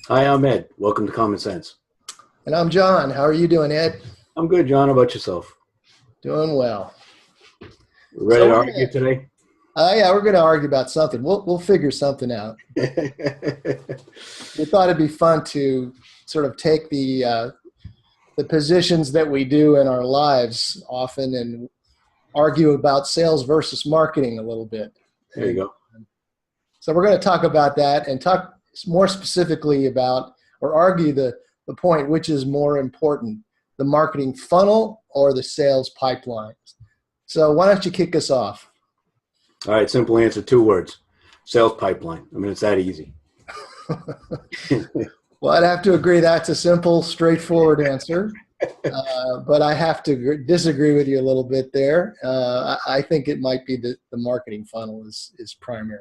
Hi, I'm Ed. Welcome to Common Sense. And I'm John. How are you doing, Ed? I'm good, John. How about yourself? Doing well. Ready So to we're argue gonna, today? yeah, we're gonna argue about something. We'll figure something out. But we thought it'd be fun to sort of take the positions that we do in our lives often and argue about sales versus marketing a little bit. There you And go. so we're going to talk about that and talk more specifically about or argue the point which is more important, the marketing funnel or the sales pipeline. So why don't you kick us off? All right, simple answer, two words. Sales pipeline. I mean, it's that easy. Well, I'd have to agree that's a simple, straightforward answer. But I have to disagree with you a little bit there. I think it might be the marketing funnel is primary.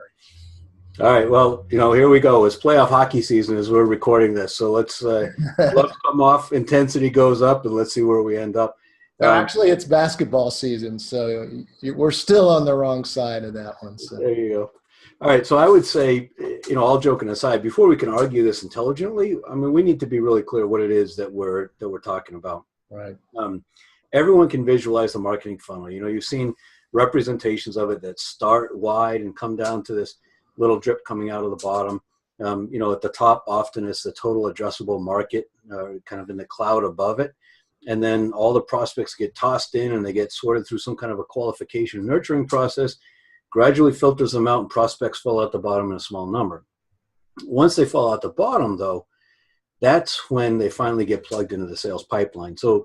All right, well, here we go. It's playoff hockey season as we're recording this. So let's gloves come off, intensity goes up, and let's see where we end up. No, actually, it's basketball season, so we're still on the wrong side of that one. So. There you go. All right, so I would say, all joking aside, before we can argue this intelligently, I mean, we need to be really clear what it is that we're talking about. Right. Everyone can visualize the marketing funnel. You've seen representations of it that start wide and come down to this little drip coming out of the bottom. At the top, often it's the total addressable market, kind of in the cloud above it. And then all the prospects get tossed in and they get sorted through some kind of a qualification and nurturing process, gradually filters them out, and prospects fall out the bottom in a small number. Once they fall out the bottom, though, that's when they finally get plugged into the sales pipeline. So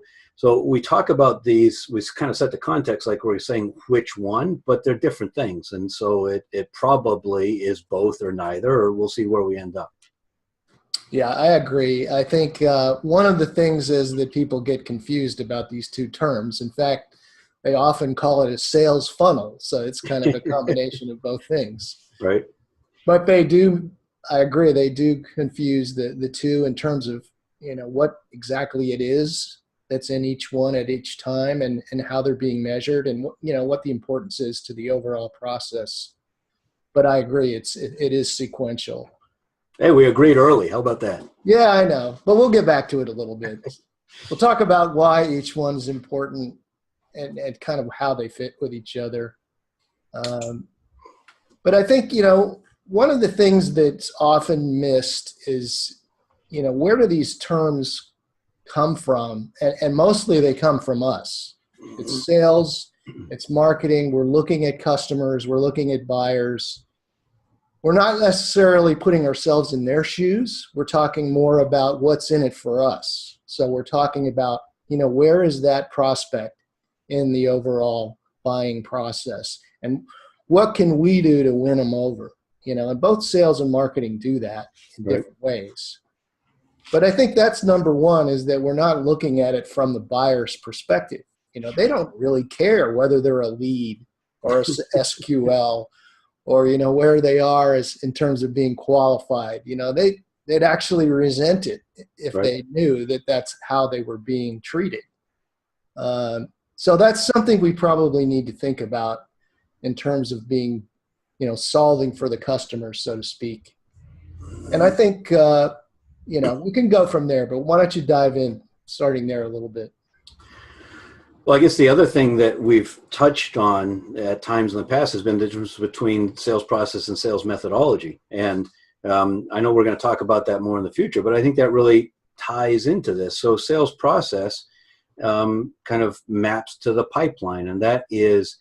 we talk about these, we kind of set the context like we're saying which one, but they're different things. And so it probably is both or neither, or we'll see where we end up. Yeah, I agree. I think one of the things is that people get confused about these two terms. In fact, they often call it a sales funnel. So it's kind of a combination of both things. Right. But I agree, they do confuse the two in terms of, what exactly it is that's in each one at each time and how they're being measured and, what the importance is to the overall process. But I agree, it is sequential. Hey, we agreed early. How about that? Yeah, I know. But we'll get back to it a little bit. We'll talk about why each one's important and kind of how they fit with each other. But I think, one of the things that's often missed is, where do these terms come from? And mostly they come from us. It's sales, it's marketing. We're looking at customers, we're looking at buyers. We're not necessarily putting ourselves in their shoes. We're talking more about what's in it for us. So we're talking about, where is that prospect in the overall buying process? And what can we do to win them over? And both sales and marketing do that in different ways. But I think that's number one, is that we're not looking at it from the buyer's perspective. They don't really care whether they're a lead or a SQL or, where they are as in terms of being qualified. They'd actually resent it if they knew that that's how they were being treated. So that's something we probably need to think about in terms of being, solving for the customer, so to speak. And I think, we can go from there, but why don't you dive in, starting there a little bit? Well, I guess the other thing that we've touched on at times in the past has been the difference between sales process and sales methodology. And I know we're going to talk about that more in the future, but I think that really ties into this. So sales process kind of maps to the pipeline, and that is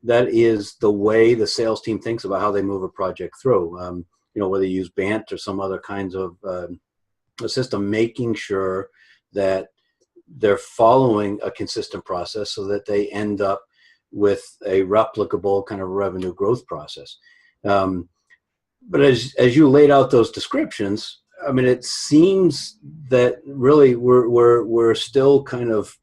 the way the sales team thinks about how they move a project through. Whether you use BANT or some other kinds of a system, making sure that they're following a consistent process so that they end up with a replicable kind of revenue growth process. But as you laid out those descriptions, I mean, it seems that really we're still kind of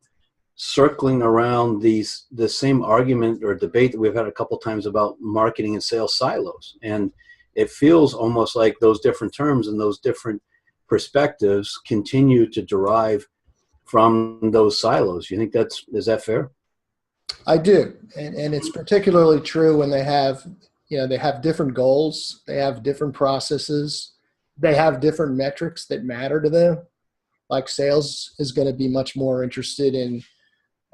circling around the same argument or debate that we've had a couple times about marketing and sales silos. And it feels almost like those different terms and those different perspectives continue to derive from those silos. You think is that fair? I do. And it's particularly true when they have different goals, they have different processes, they have different metrics that matter to them. Like sales is going to be much more interested in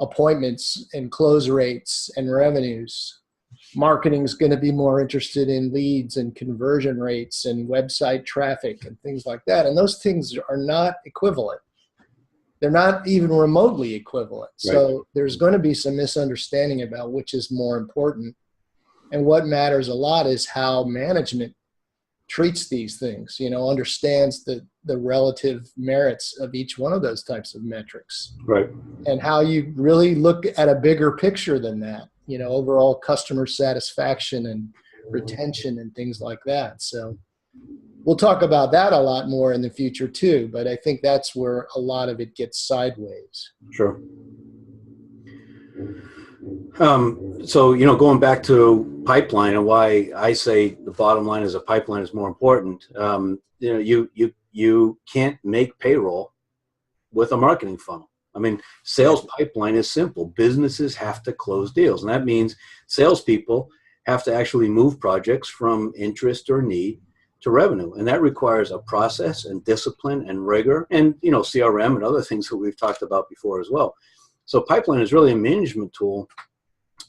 appointments and close rates and revenues. Marketing is going to be more interested in leads and conversion rates and website traffic and things like that. And those things are not equivalent. They're not even remotely equivalent. Right. So there's going to be some misunderstanding about which is more important. And what matters a lot is how management treats these things, understands the relative merits of each one of those types of metrics. Right. And how you really look at a bigger picture than that, overall customer satisfaction and retention and things like that. So we'll talk about that a lot more in the future too, but I think that's where a lot of it gets sideways. Sure. So, going back to pipeline and why I say the bottom line is a pipeline is more important. You can't make payroll with a marketing funnel. I mean, sales pipeline is simple. Businesses have to close deals, and that means salespeople have to actually move projects from interest or need to revenue, and that requires a process and discipline and rigor, and CRM and other things that we've talked about before as well. So pipeline is really a management tool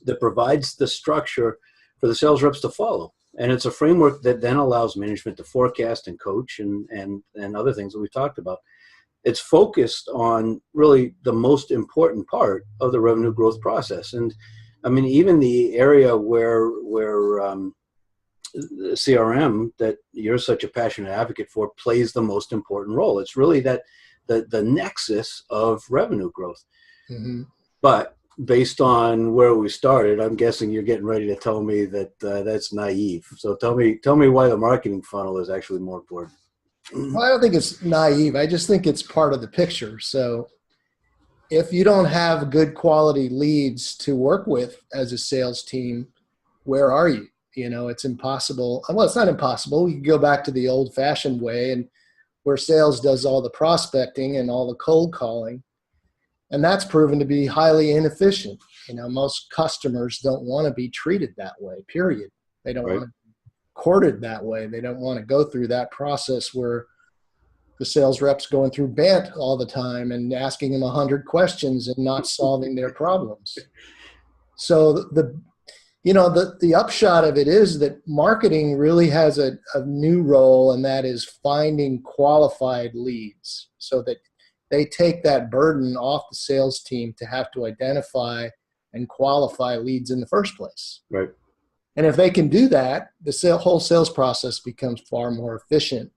that provides the structure for the sales reps to follow. And it's a framework that then allows management to forecast and coach and other things that we've talked about. It's focused on really the most important part of the revenue growth process. And I mean, even the area where the CRM that you're such a passionate advocate for plays the most important role. It's really that the nexus of revenue growth. Mm-hmm. But based on where we started, I'm guessing you're getting ready to tell me that that's naive. So tell me why the marketing funnel is actually more important. Well, I don't think it's naive. I just think it's part of the picture. So if you don't have good quality leads to work with as a sales team, where are you? It's impossible. Well, it's not impossible. You can go back to the old-fashioned way and where sales does all the prospecting and all the cold calling. And that's proven to be highly inefficient. Most customers don't want to be treated that way, period. They don't want to be courted that way. They don't want to go through that process where the sales rep's going through BANT all the time and asking them 100 questions and not solving their problems. So the upshot of it is that marketing really has a new role, and that is finding qualified leads so that they take that burden off the sales team to have to identify and qualify leads in the first place. Right. And if they can do that, the whole sales process becomes far more efficient.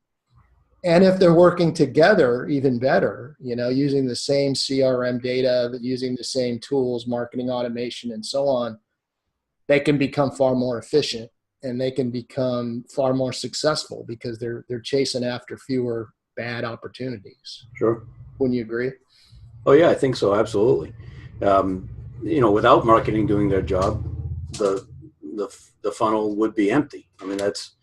And if they're working together, even better, using the same CRM data, using the same tools, marketing automation, and so on, they can become far more efficient and they can become far more successful because they're chasing after fewer bad opportunities. Sure. Wouldn't you agree? Oh yeah, I think so. Absolutely. Without marketing doing their job, the funnel would be empty. I mean, that's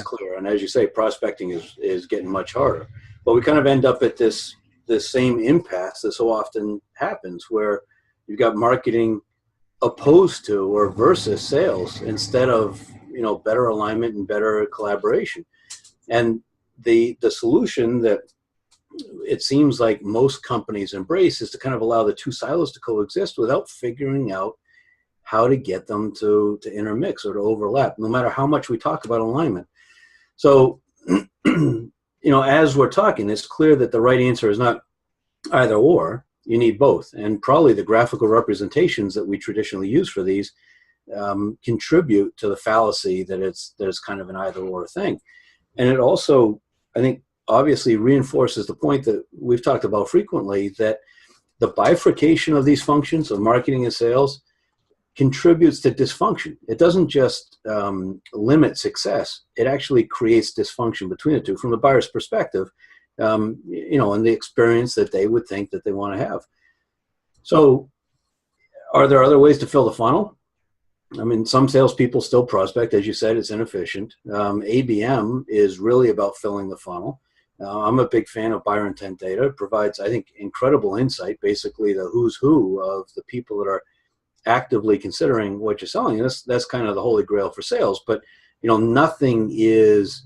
clear. And as you say, prospecting is getting much harder. But we kind of end up at this same impasse that so often happens, where you've got marketing opposed to or versus sales instead of better alignment and better collaboration. And the solution that it seems like most companies embrace is to kind of allow the two silos to coexist without figuring out how to get them to intermix or to overlap, no matter how much we talk about alignment. So, as we're talking, it's clear that the right answer is not either or. You need both. And probably the graphical representations that we traditionally use for these contribute to the fallacy that it's kind of an either or thing. And it also, I think, obviously reinforces the point that we've talked about frequently, that the bifurcation of these functions of marketing and sales contributes to dysfunction. It doesn't just limit success. It actually creates dysfunction between the two from the buyer's perspective, and the experience that they would think that they want to have. So are there other ways to fill the funnel? I mean, some salespeople still prospect. As you said, it's inefficient. ABM is really about filling the funnel. I'm a big fan of buyer intent data. It provides, I think, incredible insight, basically the who's who of the people that are actively considering what you're selling. And that's kind of the holy grail for sales. But, nothing is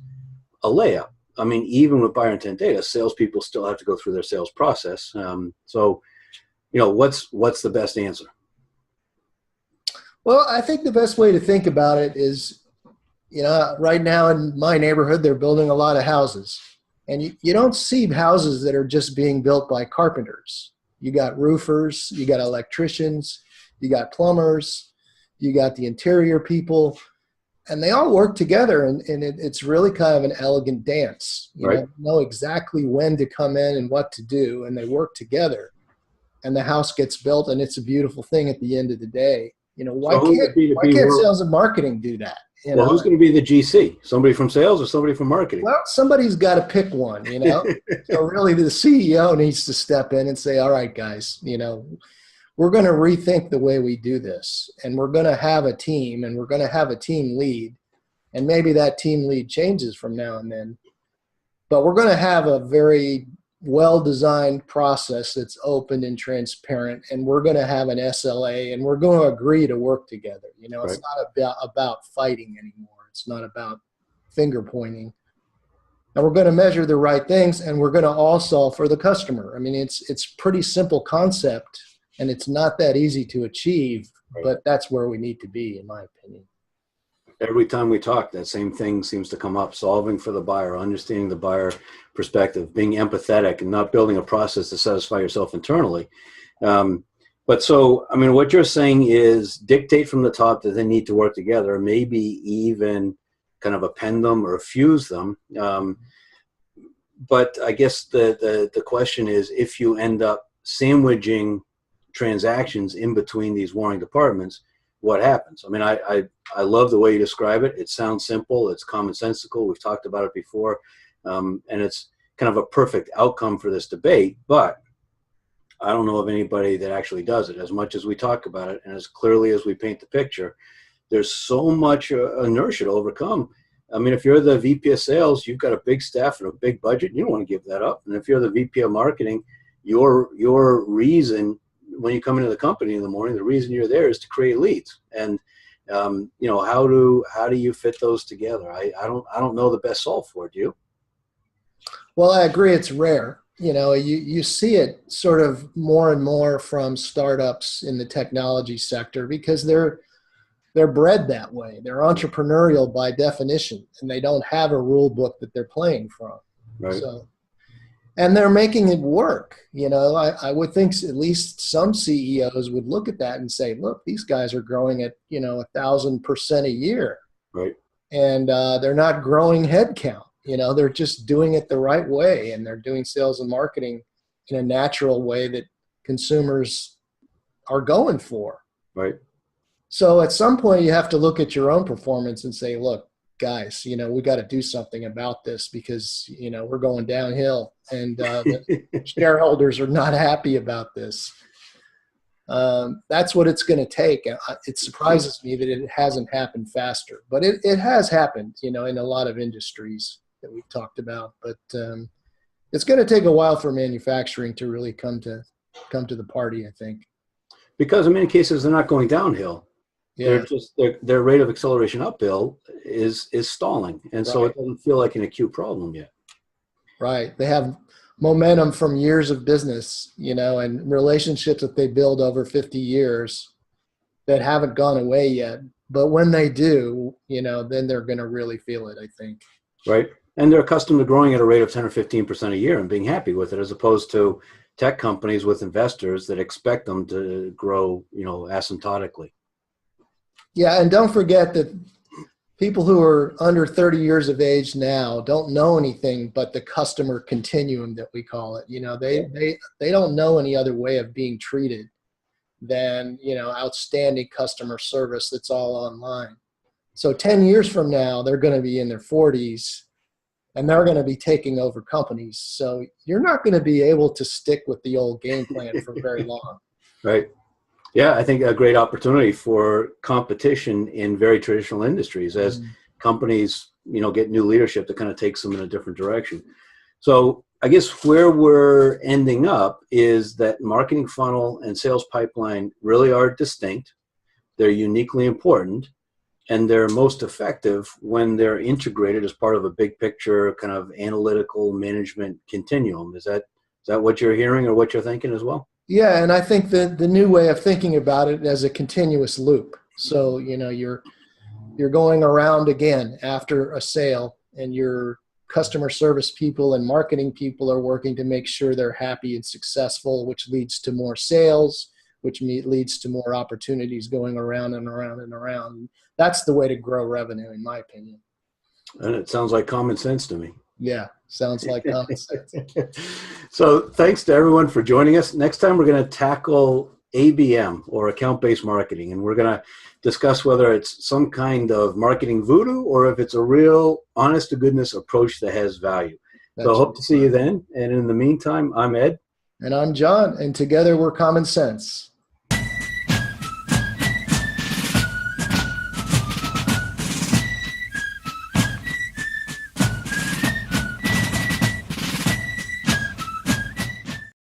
a layup. I mean, even with buyer intent data, salespeople still have to go through their sales process. So, what's the best answer? Well, I think the best way to think about it is, right now in my neighborhood, they're building a lot of houses. And you don't see houses that are just being built by carpenters. You got roofers, you got electricians, you got plumbers, you got the interior people, and they all work together. And it's really kind of an elegant dance. You know exactly when to come in and what to do, and they work together. And the house gets built, and it's a beautiful thing at the end of the day. Why can't sales and marketing do that? Who's going to be the GC? Somebody from sales or somebody from marketing? Well, somebody's got to pick one, So really the CEO needs to step in and say, all right, guys, we're going to rethink the way we do this. And we're going to have a team, and we're going to have a team lead. And maybe that team lead changes from now and then. But we're going to have a very well-designed process that's open and transparent, and we're going to have an SLA, and we're going to agree to work together. It's not about fighting anymore. It's not about finger pointing. And we're going to measure the right things, and we're going to all solve for the customer. I mean, it's pretty simple concept, and it's not that easy to achieve, but that's where we need to be, in my opinion. Every time we talk, that same thing seems to come up: solving for the buyer, understanding the buyer perspective, being empathetic, and not building a process to satisfy yourself internally. But so, I mean, what you're saying is dictate from the top that they need to work together, maybe even kind of append them or fuse them. But I guess the question is, if you end up sandwiching transactions in between these warring departments, what happens? I mean, I love the way you describe it. It sounds simple. It's commonsensical. We've talked about it before. And it's kind of a perfect outcome for this debate. But I don't know of anybody that actually does it. As much as we talk about it and as clearly as we paint the picture, there's so much inertia to overcome. I mean, if you're the VP of sales, you've got a big staff and a big budget. You don't want to give that up. And if you're the VP of marketing, your reason when you come into the company in the morning, the reason you're there is to create leads. And how do you fit those together? I don't know the best solve for it. Do you? Well, I agree. It's rare. You see it sort of more and more from startups in the technology sector because they're bred that way. They're entrepreneurial by definition, and they don't have a rule book that they're playing from. Right. So, and they're making it work. I would think at least some CEOs would look at that and say, look, these guys are growing at, 1,000% a year. Right. And they're not growing headcount. They're just doing it the right way, and they're doing sales and marketing in a natural way that consumers are going for. Right. So at some point you have to look at your own performance and say, look, guys, we got to do something about this because, we're going downhill, and the shareholders are not happy about this. That's what it's going to take. It surprises me that it hasn't happened faster, but it has happened, in a lot of industries that we've talked about. But it's going to take a while for manufacturing to really come to the party, I think. Because in many cases they're not going downhill. Yeah. Their rate of acceleration uphill is stalling, and so it doesn't feel like an acute problem yet. Right. They have momentum from years of business, and relationships that they build over 50 years that haven't gone away yet. But when they do, then they're going to really feel it, I think. Right. And they're accustomed to growing at a rate of 10 or 15% a year and being happy with it, as opposed to tech companies with investors that expect them to grow, asymptotically. Yeah. And don't forget that people who are under 30 years of age now don't know anything but the customer continuum that we call it. They don't know any other way of being treated than, outstanding customer service that's all online. So 10 years from now, they're going to be in their 40s and they're going to be taking over companies. So you're not going to be able to stick with the old game plan for very long. Right. Yeah, I think a great opportunity for competition in very traditional industries as companies, get new leadership that kind of takes them in a different direction. So I guess where we're ending up is that marketing funnel and sales pipeline really are distinct. They're uniquely important. and they're most effective when they're integrated as part of a big picture kind of analytical management continuum. Is that what you're hearing or what you're thinking as well? Yeah, and I think the new way of thinking about it as a continuous loop. So, you know, you're going around again after a sale, and your customer service people and marketing people are working to make sure they're happy and successful, which leads to more sales, which leads to more opportunities going around and around and around. That's the way to grow revenue, in my opinion. And it sounds like common sense to me. Yeah, sounds like common sense. So thanks to everyone for joining us. Next time we're going to tackle ABM, or account-based marketing, and we're going to discuss whether it's some kind of marketing voodoo or if it's a real honest-to-goodness approach that has value. So I hope to see you then. And in the meantime, I'm Ed. And I'm John, and together we're Common Sense.